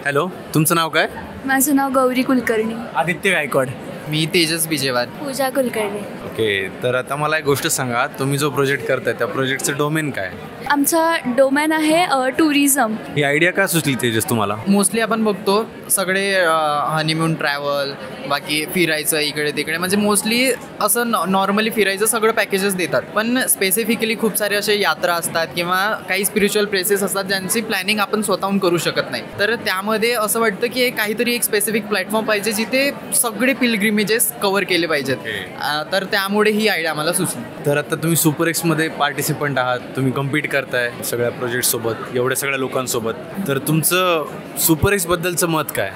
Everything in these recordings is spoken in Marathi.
हॅलो, तुमचं नाव काय? माझं नाव गौरी कुलकर्णी. आदित्य गायकवाड. मी तेजस बिजेवार. पूजा कुलकर्णी. ओके, तर आता मला एक गोष्ट सांगा, तुम्ही जो प्रोजेक्ट करताय त्या प्रोजेक्टचं डोमेन काय? आमचा डोमेन आहे टुरिझम. ही आयडिया का सुचली तेजस तुम्हाला? मोस्टली आपण बघतो सगळे हनीमून ट्रॅव्हल, बाकी फिरायचं इकडे तिकडे, म्हणजे मोस्टली असं नॉर्मली फिरायचं सगळं पॅकेजेस देतात. पण स्पेसिफिकली खूप सारे असे यात्रा असतात किंवा काही स्पिरिच्युअल प्लेसेस असतात ज्यांची प्लॅनिंग आपण स्वतःहून करू शकत नाही. तर त्यामध्ये असं वाटतं की काहीतरी एक स्पेसिफिक प्लॅटफॉर्म पाहिजे जिथे सगळे पिलग्रिमेजेस कव्हर केले पाहिजेत. तर त्यामुळे ही आयडिया आम्हाला सुचली. तर आता तुम्ही सुपर एक्समध्ये पार्टिसिपंट आहात, तुम्ही कम्पीट करताय सगळ्या प्रोजेक्टसोबत, एवढ्या सगळ्या लोकांसोबत. तर तुमचं सुपर एक्सबद्दलचं मत काय?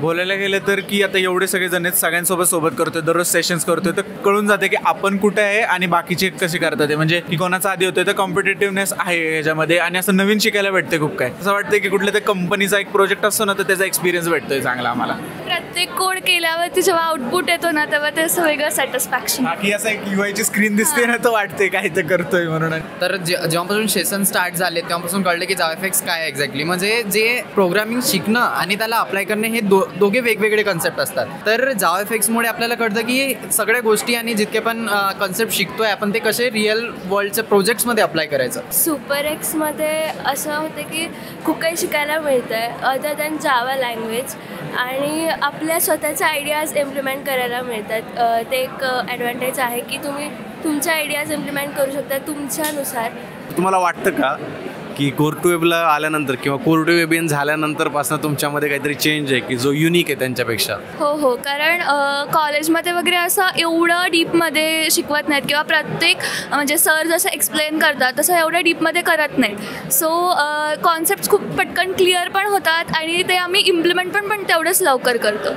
बोलायला गेलं तर की आता एवढे सगळे जण आहेत, सगळ्यांसोबत करतोय, दररोज सेशन्स करतोय, तर कळून जाते की आपण कुठे आहे आणि बाकीचे कसे करतात. म्हणजे की कोणाचा आधी होतोय तर कॉम्पिटेटिव्हनेस आहे ह्याच्यामध्ये, आणि असं नवीन शिकायला भेटते खूप काय. असं वाटतं की कुठल्या त्या कंपनीचा एक प्रोजेक्ट असतो ना, तर त्याचा एक्सपिरियन्स भेटतोय चांगला आम्हाला. प्रत्येक कोड केल्यावरती जेव्हा आउटपुट येतो ना, तेव्हा ते असं वेगळं सॅटिस्फॅक्शन. बाकी असं एक युआयची स्क्रीन दिसते ना, तर वाटते काय ते करतोय म्हणून. तर जेव्हापासून सेशन स्टार्ट झाले तेव्हापासून कळलं की जावाफेक्स काय आहे एक्झॅक्टली. म्हणजे जे प्रोग्रामिंग शिकणं आणि त्याला अप्लाय करणे हे दोघे वेगवेगळे कन्सेप्ट असतात. तर जावाफेक्समुळे आपल्याला कळतं की सगळ्या गोष्टी आणि जितके पण कन्सेप्ट शिकतोय आपण ते कसे रिअल वर्ल्डच्या प्रोजेक्ट्समध्ये अप्लाय करायचं. सुपर एक्समध्ये असं होतं की खूप काही शिकायला मिळतं आहे अदर दॅन जावा लँग्वेज, आणि आपल्या स्वतःच्या आयडियाज इम्प्लिमेंट करायला मिळतात. ते एक ॲडव्हान्टेज आहे की तुम्ही तुमच्या आयडियाज इम्प्लिमेंट करू शकता तुमच्यानुसार. तुम्हाला वाटतं का की कोर टू वेबला आल्यानंतर किंवा कोर टू वेब झाल्यानंतरपासून तुमच्यामध्ये काहीतरी चेंज आहे की जो युनिक आहे त्यांच्यापेक्षा? हो, कारण कॉलेजमध्ये वगैरे असं एवढं डीपमध्ये शिकवत नाहीत किंवा प्रत्येक म्हणजे सर जसं एक्सप्लेन करतात तसं एवढं डीपमध्ये करत नाहीत. सो कॉन्सेप्ट खूप पटकन क्लिअर पण होतात आणि ते आम्ही इम्प्लिमेंट पण तेवढंच लवकर करतो.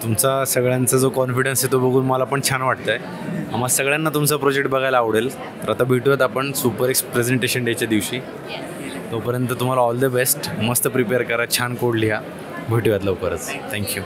तुमचा सगळ्यांचा जो कॉन्फिडन्स आहे तो बघून मला पण छान वाटतं आहे. आम्हाला सगळ्यांना तुमचा प्रोजेक्ट बघायला आवडेल. तर आता भेटूयात आपण सुपर एक्स प्रेझेंटेशन डेच्या दिवशी. तोपर्यंत तुम्हाला ऑल द बेस्ट. मस्त प्रिपेअर करा, छान कोड लिहा. भेटूयात लवकरच. थँक्यू.